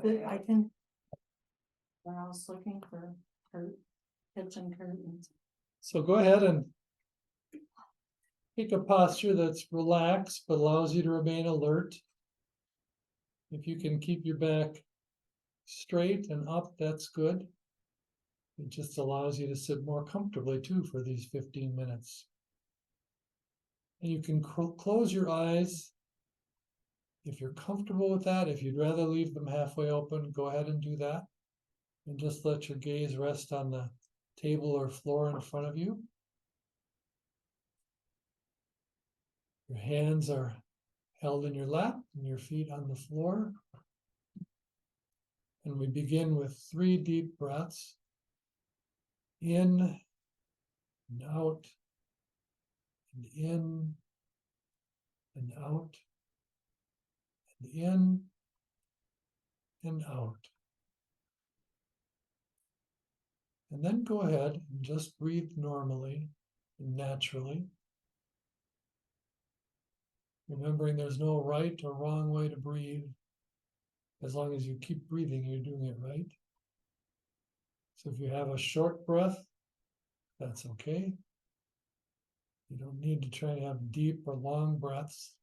I can. When I was looking for kitchen curtains. So go ahead and take a posture that's relaxed but allows you to remain alert. If you can keep your back straight and up, that's good. It just allows you to sit more comfortably too for these 15 minutes. And you can close your eyes if you're comfortable with that. If you'd rather leave them halfway open, go ahead and do that. And just let your gaze rest on the table or floor in front of you. Your hands are held in your lap and your feet on the floor. And we begin with 3 deep breaths. In and out, and in and out, and in and out. And then go ahead and just breathe normally and naturally. Remembering there's no right or wrong way to breathe. As long as you keep breathing, you're doing it right. So if you have a short breath, that's okay. You don't need to try to have deep or long breaths.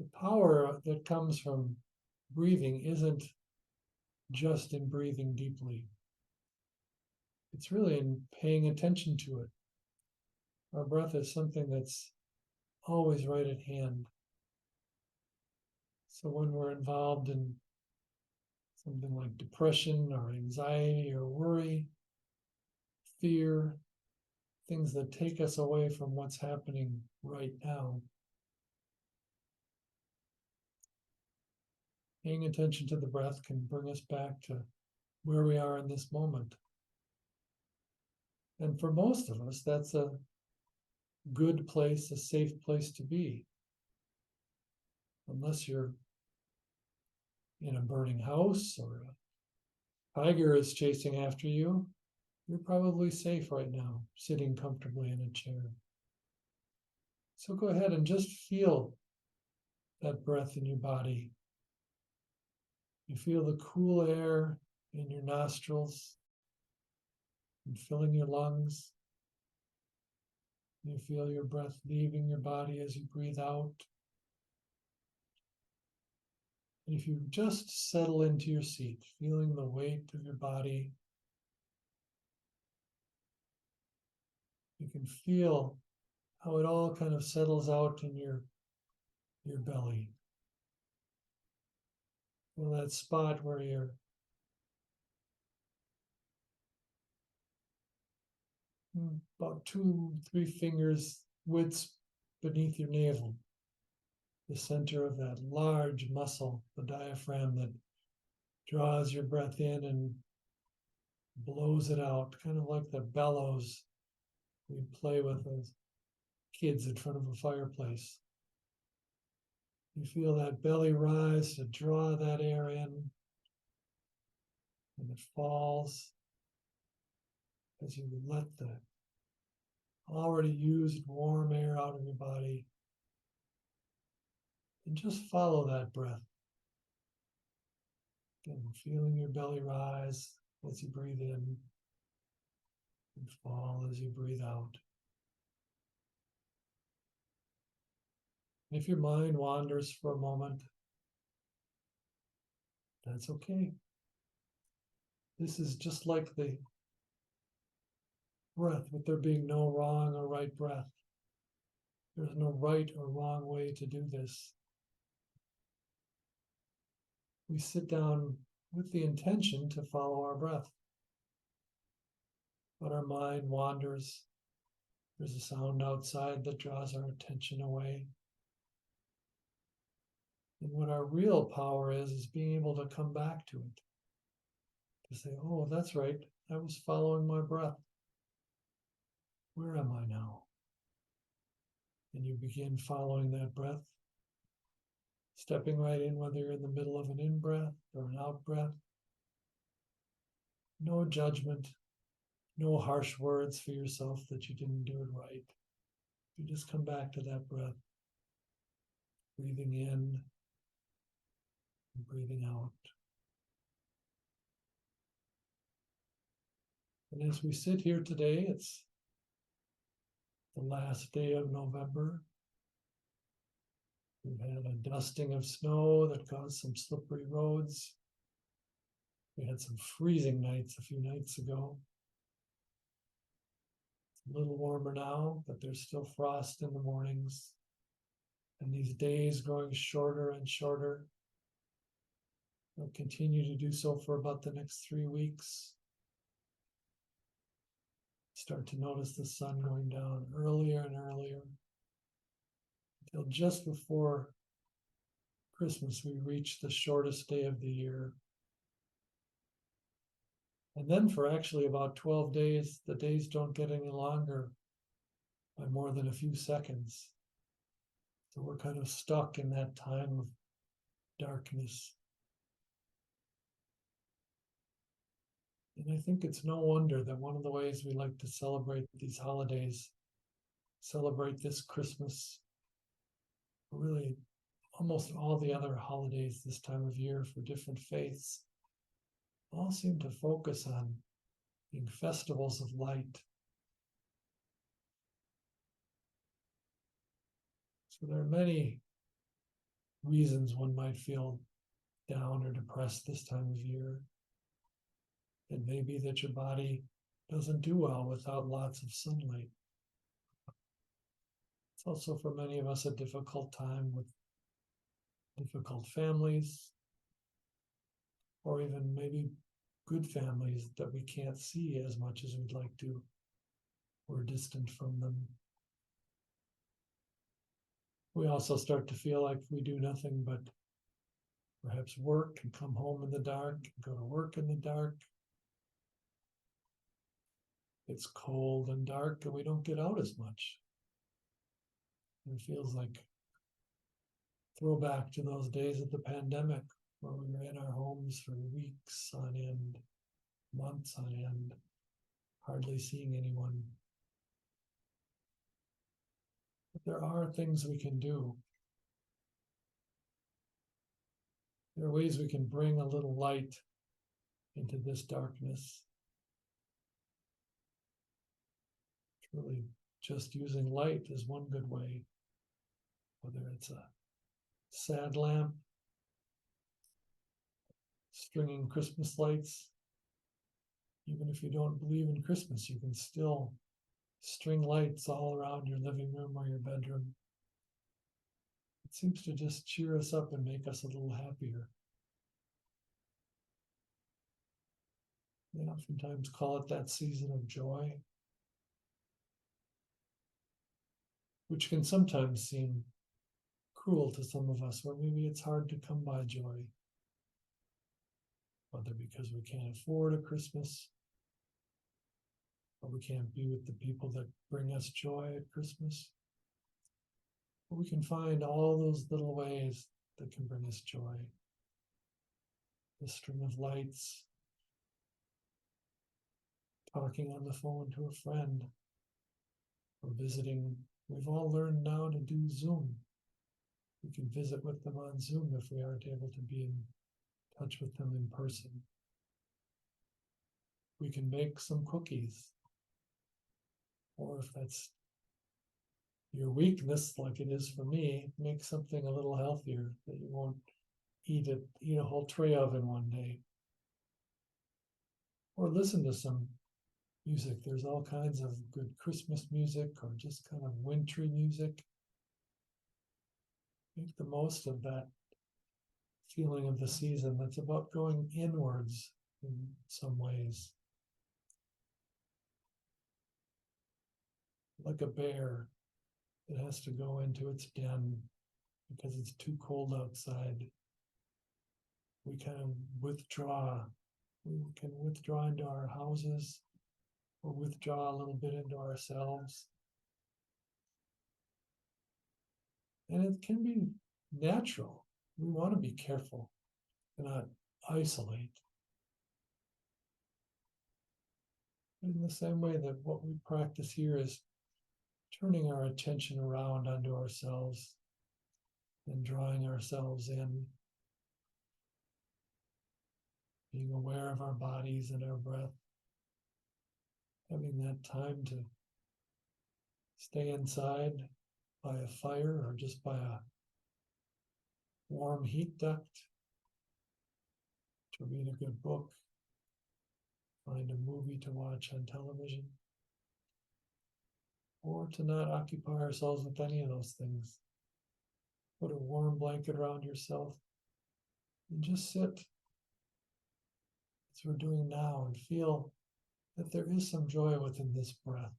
The power that comes from breathing isn't just in breathing deeply. It's really in paying attention to it. Our breath is something that's always right at hand. So when we're involved in something like depression or anxiety or worry, fear, things that take us away from what's happening right now, paying attention to the breath can bring us back to where we are in this moment. And for most of us, that's a good place, a safe place to be. Unless you're in a burning house or a tiger is chasing after you, you're probably safe right now, sitting comfortably in a chair. So go ahead and just feel that breath in your body. You feel the cool air in your nostrils and filling your lungs. You feel your breath leaving your body as you breathe out. And if you just settle into your seat, feeling the weight of your body, you can feel how it all kind of settles out in your belly. Feel that spot where you're about 2-3 fingers widths beneath your navel, the center of that large muscle, the diaphragm that draws your breath in and blows it out, kind of like the bellows we play with as kids in front of a fireplace. You feel that belly rise to draw that air in, and it falls as you let the already used warm air out of your body. And just follow that breath. Again, feeling your belly rise as you breathe in and fall as you breathe out. If your mind wanders for a moment, that's okay. This is just like the breath, with there being no wrong or right breath. There's no right or wrong way to do this. We sit down with the intention to follow our breath. But our mind wanders. There's a sound outside that draws our attention away. And what our real power is being able to come back to it. To say, oh, that's right, I was following my breath. Where am I now? And you begin following that breath, stepping right in, whether you're in the middle of an in-breath or an out-breath. No judgment, no harsh words for yourself that you didn't do it right. You just come back to that breath, breathing in and breathing out. And as we sit here today, it's the last day of November. We've had a dusting of snow that caused some slippery roads. We had some freezing nights a few nights ago. It's a little warmer now, but there's still frost in the mornings. And these days growing shorter and shorter. They'll continue to do so for about the next 3 weeks. Start to notice the sun going down earlier and earlier. Until just before Christmas, we reach the shortest day of the year. And then for actually about 12 days, the days don't get any longer by more than a few seconds. So we're kind of stuck in that time of darkness. And I think it's no wonder that one of the ways we like to celebrate these holidays, celebrate this Christmas, really almost all the other holidays this time of year for different faiths, all seem to focus on being festivals of light. So there are many reasons one might feel down or depressed this time of year. It may be that your body doesn't do well without lots of sunlight. It's also for many of us a difficult time with difficult families, or even maybe good families that we can't see as much as we'd like to. We're distant from them. We also start to feel like we do nothing but perhaps work and come home in the dark, go to work in the dark. It's cold and dark and we don't get out as much. It feels like throwback to those days of the pandemic where we were in our homes for weeks on end, months on end, hardly seeing anyone. But there are things we can do. There are ways we can bring a little light into this darkness. Really, just using light is one good way. Whether it's a sad lamp, stringing Christmas lights. Even if you don't believe in Christmas, you can still string lights all around your living room or your bedroom. It seems to just cheer us up and make us a little happier. They oftentimes call it that season of joy, which can sometimes seem cruel to some of us, where maybe it's hard to come by joy. Whether because we can't afford a Christmas, or we can't be with the people that bring us joy at Christmas. But we can find all those little ways that can bring us joy. The string of lights, talking on the phone to a friend, or visiting. We've all learned now to do Zoom. We can visit with them on Zoom if we aren't able to be in touch with them in person. We can make some cookies. Or if that's your weakness, like it is for me, make something a little healthier that you won't eat a whole tray of in one day. Or listen to some music. There's all kinds of good Christmas music or just kind of wintry music. Make the most of that feeling of the season that's about going inwards in some ways. Like a bear that has to go into its den because it's too cold outside. We kind of withdraw. We can withdraw into our houses or withdraw a little bit into ourselves. And it can be natural. We want to be careful and not isolate. In the same way that what we practice here is turning our attention around onto ourselves and drawing ourselves in. being aware of our bodies and our breath, having that time to stay inside by a fire or just by a warm heat duct, to read a good book, find a movie to watch on television, or to not occupy ourselves with any of those things. Put a warm blanket around yourself and just sit as we're doing now and feel that there is some joy within this breath.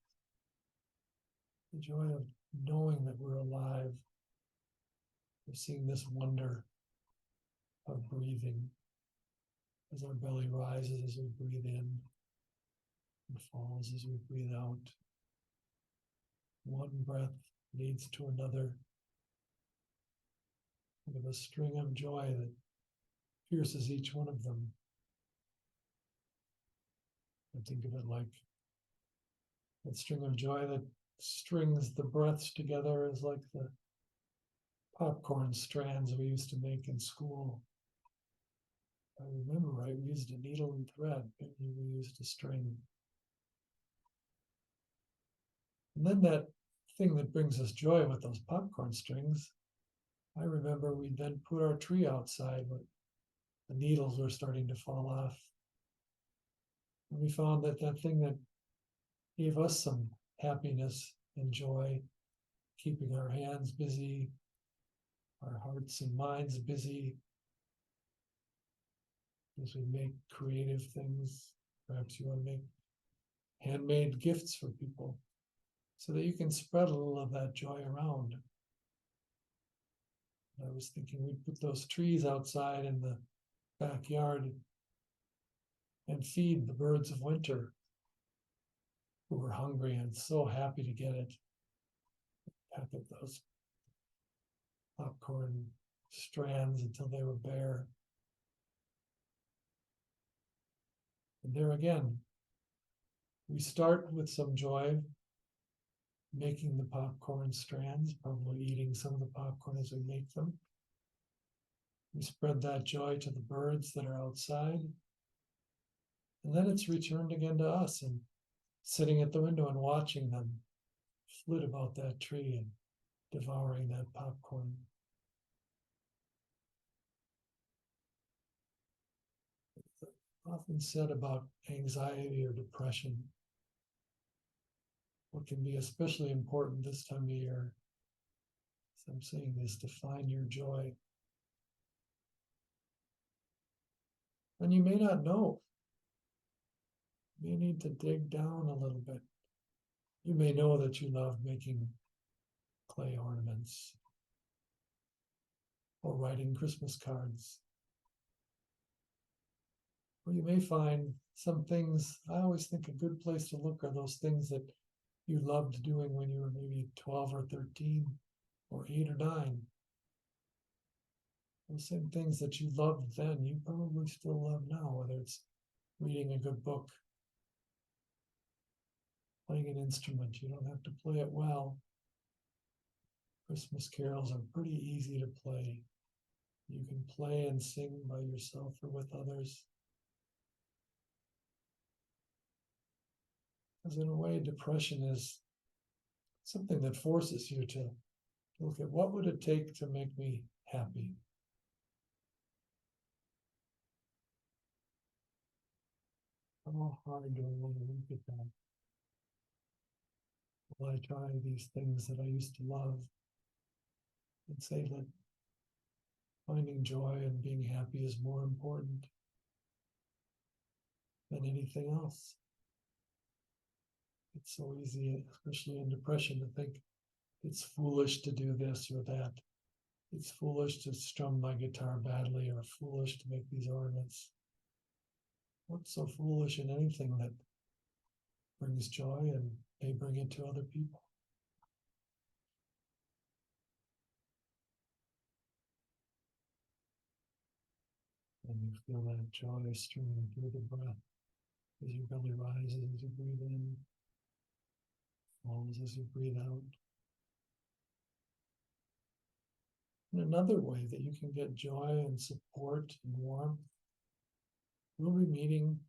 The joy of knowing that we're alive, of seeing this wonder of breathing as our belly rises as we breathe in and falls as we breathe out. One breath leads to another. Think of a string of joy that pierces each one of them. And think of it like that string of joy that strings the breaths together is like the popcorn strands we used to make in school. I remember right, we used a needle and thread, maybe we used a string. And then that thing that brings us joy with those popcorn strings, I remember we'd then put our tree outside when the needles were starting to fall off. And we found that that thing that gave us some happiness and joy, keeping our hands busy, our hearts and minds busy, as we make creative things. Perhaps you want to make handmade gifts for people so that you can spread a little of that joy around. I was thinking we'd put those trees outside in the backyard and feed the birds of winter who were hungry and so happy to get it. Peck at those popcorn strands until they were bare. And there again, we start with some joy, making the popcorn strands, probably eating some of the popcorn as we make them. We spread that joy to the birds that are outside. And then it's returned again to us, and sitting at the window and watching them flit about that tree and devouring that popcorn. It's often said about anxiety or depression, what can be especially important this time of year, as I'm saying, is to find your joy. And you may not know. You may need to dig down a little bit. You may know that you love making clay ornaments or writing Christmas cards. Or you may find some things. I always think a good place to look are those things that you loved doing when you were maybe 12 or 13 or 8 or 9. Those same things that you loved then, you probably still love now, whether it's reading a good book, playing an instrument. You don't have to play it well. Christmas carols are pretty easy to play. You can play and sing by yourself or with others. Because in a way, depression is something that forces you to look at what would it take to make me happy. How hard do I want to look at that? Will I try these things that I used to love and say that finding joy and being happy is more important than anything else? It's so easy, especially in depression, to think it's foolish to do this or that. It's foolish to strum my guitar badly or foolish to make these ornaments. What's so foolish in anything that brings joy and may bring it to other people? And you feel that joy streaming through the breath as your belly rises as you breathe in, falls as you breathe out. And another way that you can get joy and support and warmth we'll be meeting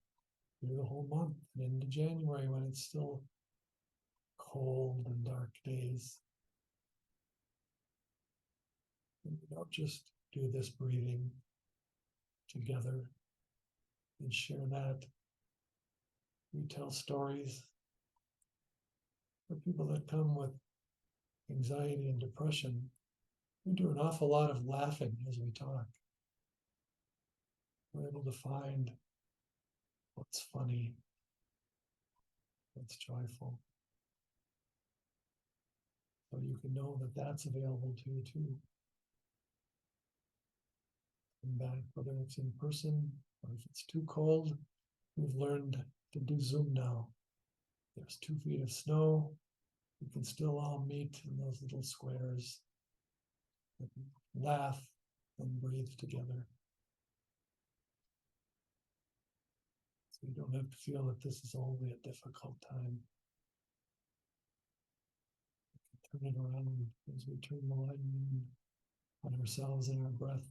through the whole month and into January when it's still cold and dark days. And we don't just do this breathing together and share that. We tell stories for people that come with anxiety and depression. We do an awful lot of laughing as we talk. We're able to find what's funny, what's joyful. So you can know that that's available to you too. Come back, whether it's in person or if it's too cold, we've learned to do Zoom now. There's 2 feet of snow. We can still all meet in those little squares, laugh and breathe together. So you don't have to feel that this is only a difficult time. We can turn it around as we turn the light on ourselves and our breath.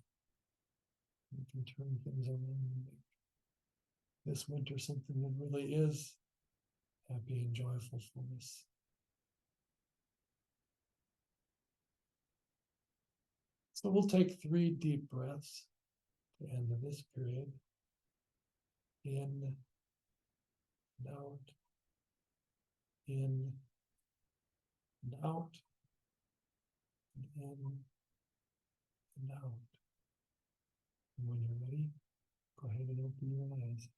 We can turn things around and make this winter something that really is happy and joyful for us. So we'll take 3 deep breaths at the end of this period. In and out, in and out, and in and out. And when you're ready, go ahead and open your eyes.